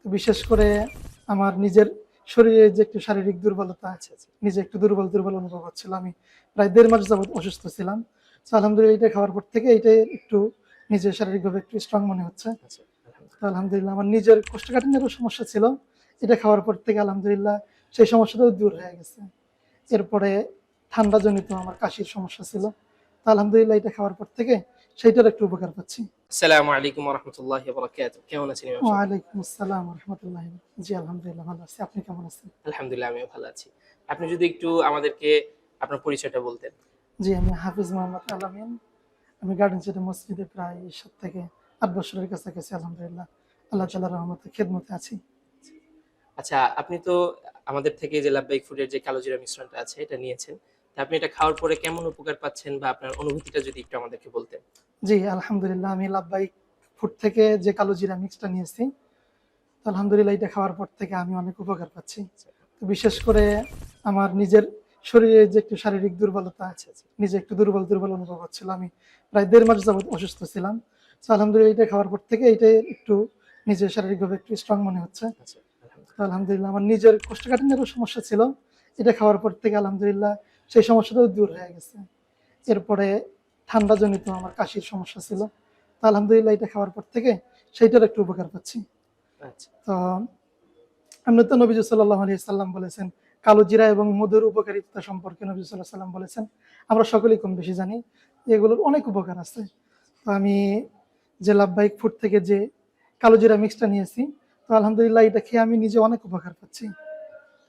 তো বিশেষ করে আমার নিজের শরীরে যে একটু শারীরিক দুর্বলতা আছে, নিজে একটু দুর্বল দুর্বল অনুভব হচ্ছিল। আমি প্রায় ১.৫ মাস যাবত অসুস্থ ছিলাম। তো আলহামদুলিল্লাহ এটা খাওয়ার পর থেকে এইটাই একটু নিজের শারীরিকভাবে একটু স্ট্রং মনে হচ্ছে। আচ্ছা, তো আলহামদুলিল্লাহ আমার নিজের কোষ্ঠকাঠিন্যেরও সমস্যা ছিল। এটা খাওয়ার পর থেকে আলহামদুলিল্লাহ সেই সমস্যাটাও দূর হয়ে গেছে। এরপরে ঠান্ডাজনিত আমার কাশির সমস্যা ছিল। তো আলহামদুলিল্লাহ এটা খাওয়ার পর থেকে সেইটার একটু উপকার পাচ্ছি। আসসালামু আলাইকুম ওয়া রাহমাতুল্লাহি ওয়া বারাকাতুহু। কেমন আছেন ইমাম সাহেব? ওয়ালাইকুম আসসালাম ওয়া রাহমাতুল্লাহি। জি আলহামদুলিল্লাহ ভালো আছি। আপনি কেমন আছেন? আলহামদুলিল্লাহ আমিও ভালো আছি। আপনি যদি একটু আমাদেরকে আপনার পরিচয়টা বলতেন। জি আমি হাফিজ মোহাম্মদ আলামিন। আমি গার্ডেন সিটি মসজিদে প্রায় ৭ থেকে ৮ বছরের কাছাকাছি আলহামদুলিল্লাহ আল্লাহ তাআলার রহমতে খেদমতে আছি। আচ্ছা, আপনি তো আমাদের থেকে যে লাব্বাইক ফুডের যে কালো জিরা মিশ্রণটা আছে এটা নিয়েছেন। তা আপনি এটা খাওয়ার পরে কেমন উপকার পাচ্ছেন বা আপনার অনুভূতিটা যদি একটু আমাদেরকে বলতেন? জি আলহামদুলিল্লাহ আমি লাব্বাইক ফুড থেকে যে কালো জিরা মিক্সটা নিয়েছি, তো আলহামদুলিল্লাহ এটা খাওয়ার পর থেকে আমি অনেক উপকার পাচ্ছি। তো বিশেষ করে আমার নিজের শরীরে যে একটু শারীরিক দুর্বলতা আছে, নিজে একটু দুর্বল দুর্বল অনুভব হচ্ছিল। আমি প্রায় ১.৫ মাস যাবত অসুস্থ ছিলাম। তো আলহামদুলিল্লাহ এটা খাওয়ার পর থেকে এইটাই একটু নিজের শারীরিকভাবে একটু স্ট্রং মনে হচ্ছে। আচ্ছা, তো আলহামদুলিল্লাহ আমার নিজের কোষ্ঠকাঠিন্যেরও সমস্যা ছিল। এটা খাওয়ার পর থেকে আলহামদুলিল্লাহ সেই সমস্যাটাও দূর হয়ে গেছে। এরপরে ঠান্ডাজনিত আমার কাশির সমস্যা ছিল। তো আলহামদুলিল্লাহ এটা খাওয়ার পর থেকে সেইটার একটু উপকার পাচ্ছি। আচ্ছা, তো এমনিতে নবীজি সাল্লাল্লাহু আলাইহি সাল্লাম বলেছেন, কালো জিরা এবং মধুর উপকারিতা সম্পর্কে নবী সাল্লাল্লাহু আলাইহি সাল্লাম বলেছেন। আমরা সকলেই কম বেশি জানি যে এগুলোর অনেক উপকার আছে। তো আমি যে লাভবাহিক ফুড থেকে যে কালো জিরা মিক্সটা নিয়েছি, তো আলহামদুলিল্লাহ এটা খেয়ে আমি নিজে অনেক উপকার পাচ্ছি।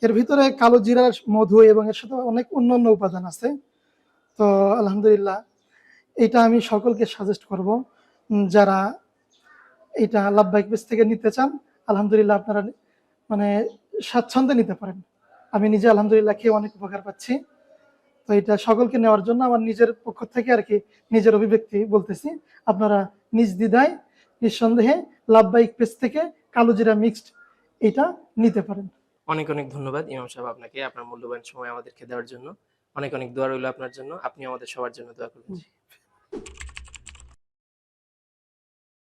এর ভিতরে কালো জিরার মধু এবং এর সাথে অনেক অন্যান্য উপাদান আছে। তো আলহামদুলিল্লাহ এটা আমি সকলকে সাজেস্ট করব, যারা এটা লাভবাহিক পেজ থেকে নিতে চান। আলহামদুলিল্লাহ আপনারা মানে স্বাচ্ছন্দ্যে নিতে পারেন। আমি নিজে আলহামদুলিল্লাহ খেয়ে অনেক উপকার পাচ্ছি। তো এটা সকলকে নেওয়ার জন্য আমার নিজের পক্ষ থেকে আর কি নিজের অভিব্যক্তি বলতেছি। আপনারা নিজ দ্বিধায় নিঃসন্দেহে লাভবাহিক পেজ থেকে কালো জিরা মিক্সড এটা নিতে পারেন। অনেক, অনেক ধন্যবাদ ইমাম সাহেব আপনাকে আপনার মূল্যবান সময় আমাদেরকে দেওয়ার জন্য। অনেক, অনেক দোয়া রইল আপনার জন্য। আপনি আমাদের সবার জন্য দোয়া করবেন। জি।